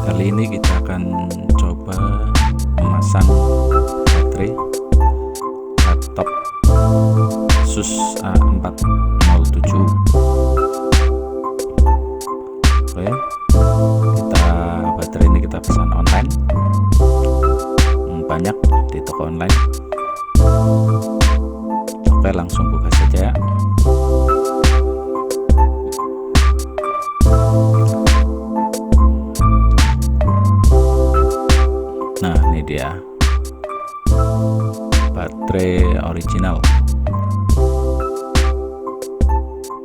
Kali ini kita akan coba memasang baterai laptop Asus A407. Oke, baterai ini kita pesan online, banyak di toko online. Oke, langsung buka saja ya. Nah, ini dia baterai original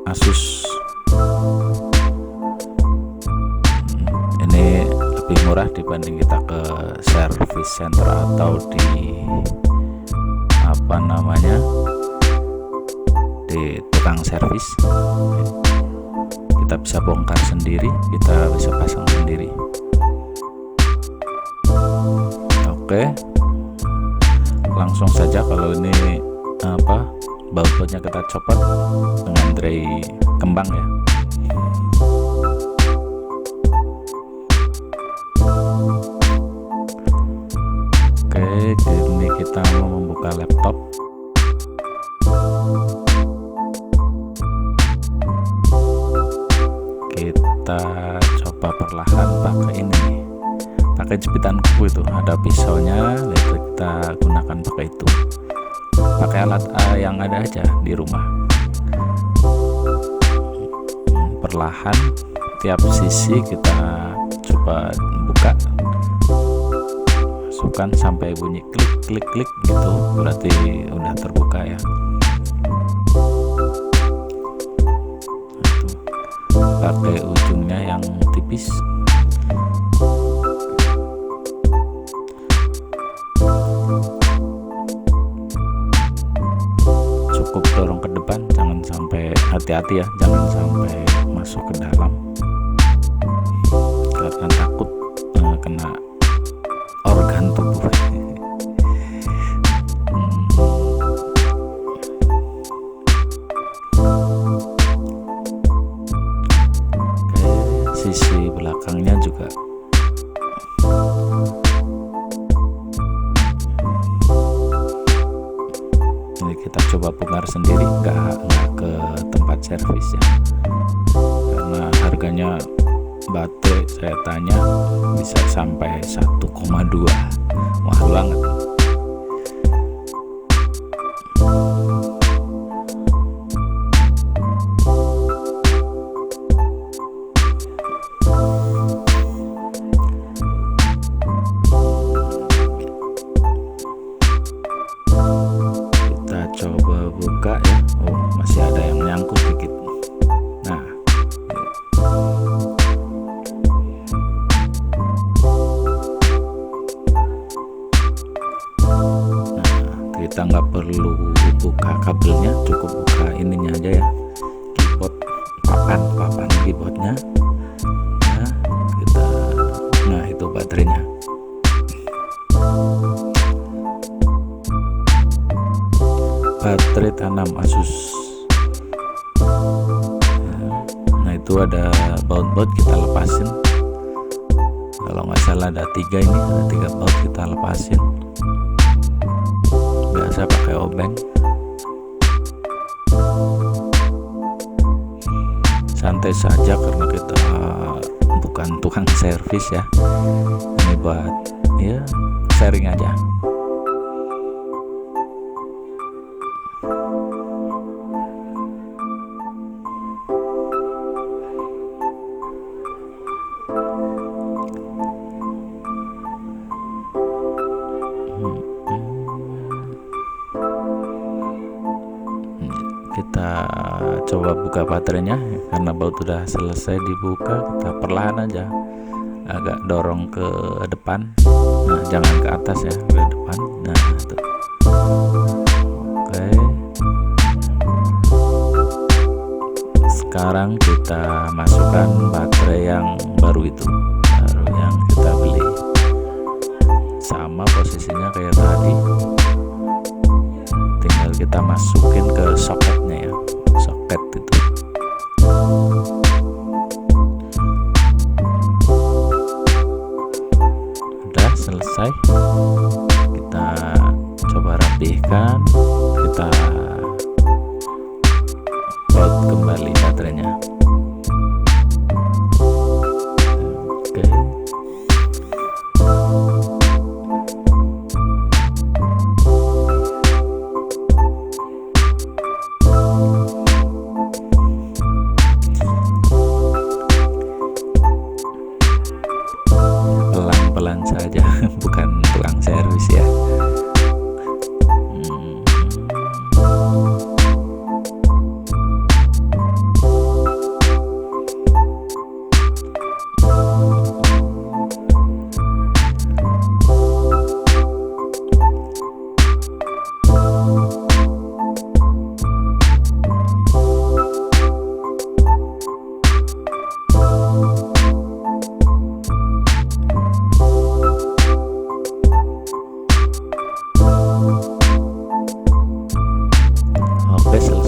Asus. Ini lebih murah dibanding kita ke service center atau di di tukang servis. Kita bisa bongkar sendiri, kita bisa pasang sendiri. Oke, langsung saja. Kalau ini bautnya kita copot dengan tray kembang ya. Oke, ini kita mau membuka laptop. Kita coba perlahan pakai ini, pakai jepitan kuku itu, ada pisaunya, kita gunakan pakai itu, pakai alat yang ada aja di rumah. Perlahan tiap sisi kita coba buka, masukkan sampai bunyi klik klik klik gitu, berarti udah terbuka ya. Pakai ujungnya yang tipis. Cukup dorong ke depan, jangan sampai, hati-hati ya, jangan sampai masuk ke dalam karena takut kena organ tubuh. Sisi belakangnya juga ini kita coba bongkar sendiri, nggak ke tempat servis ya, karena harganya baterai saya tanya bisa sampai 1,2, mahal banget. Coba buka ya. Oh, masih ada yang nyangkut dikit. Nah, kita nggak perlu buka kabelnya, cukup buka ininya aja ya, keyboard, papan keyboardnya. Nah itu baterainya. Baterai tanam Asus. Nah itu ada baut-baut, kita lepasin. Kalau nggak salah ada 3 ini, ada 3 baut, kita lepasin. Biasa pakai obeng. Santai saja karena kita bukan tukang servis ya. Ini buat ya sharing aja. Kita coba buka baterainya karena baut sudah selesai dibuka. Kita perlahan aja, agak dorong ke depan. Nah, jangan ke atas ya, ke depan. Nah, itu. Oke. Sekarang kita masukkan baterai yang baru itu, yang kita beli. Sama posisinya kayak tadi. Tinggal kita masukin ke soketnya ya, soket itu.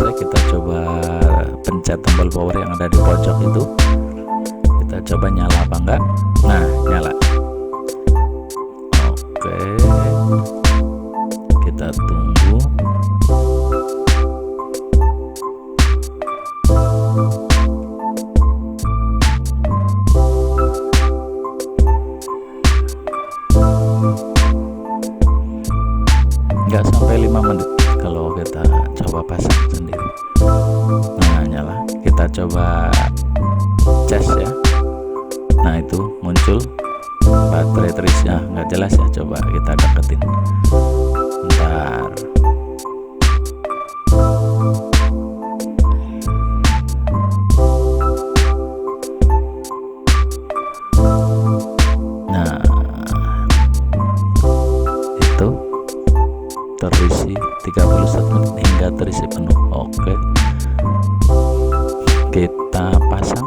selesai, kita coba pencet tombol power yang ada di pojok itu. Kita coba nyala apa enggak. Nah, nyala. Oke, kita tunggu. Nggak sampai 5 menit kalau kita coba pasang sendiri. Nah, nyala. Kita coba cas ya. Nah, itu muncul baterai terisnya nggak jelas ya. Coba kita deketin. Bentar. Nah, itu terisi 31 menit hingga terisi penuh. Oke, kita pasang.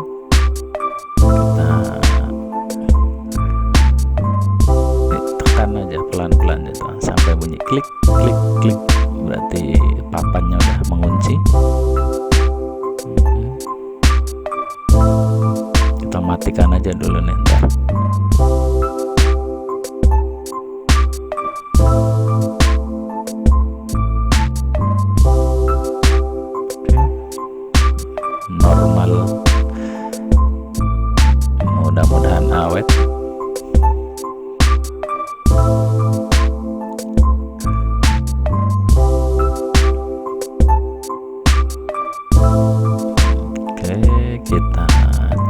Kita tekan aja pelan-pelan gitu sampai bunyi klik klik klik, berarti papannya udah mengunci. Kita matikan aja dulu nih, ntar. Normal, mudah-mudahan awet. Oke, kita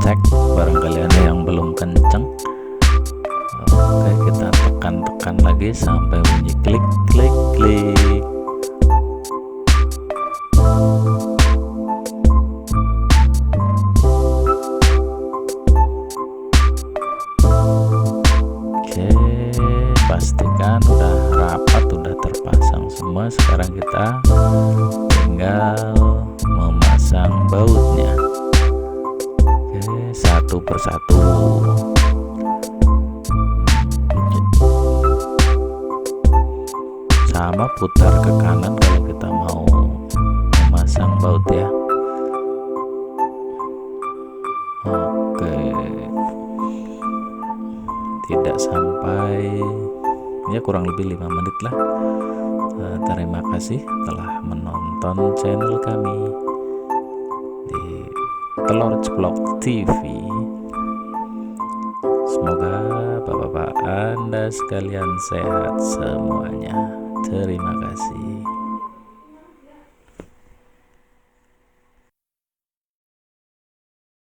cek barangkali ada yang belum kenceng. Oke, kita tekan-tekan lagi sampai bunyi klik klik klik. Oke, pastikan udah rapat, udah terpasang semua. Sekarang kita tinggal memasang bautnya. Oke, satu persatu. Sama putar ke kanan kalau kita mau memasang baut ya. Oke, tidak sampai ya, kurang lebih 5 menit lah. Terima kasih telah menonton channel kami di Telur Ceplok TV. Semoga bapak-bapak Anda sekalian sehat semuanya. Terima kasih.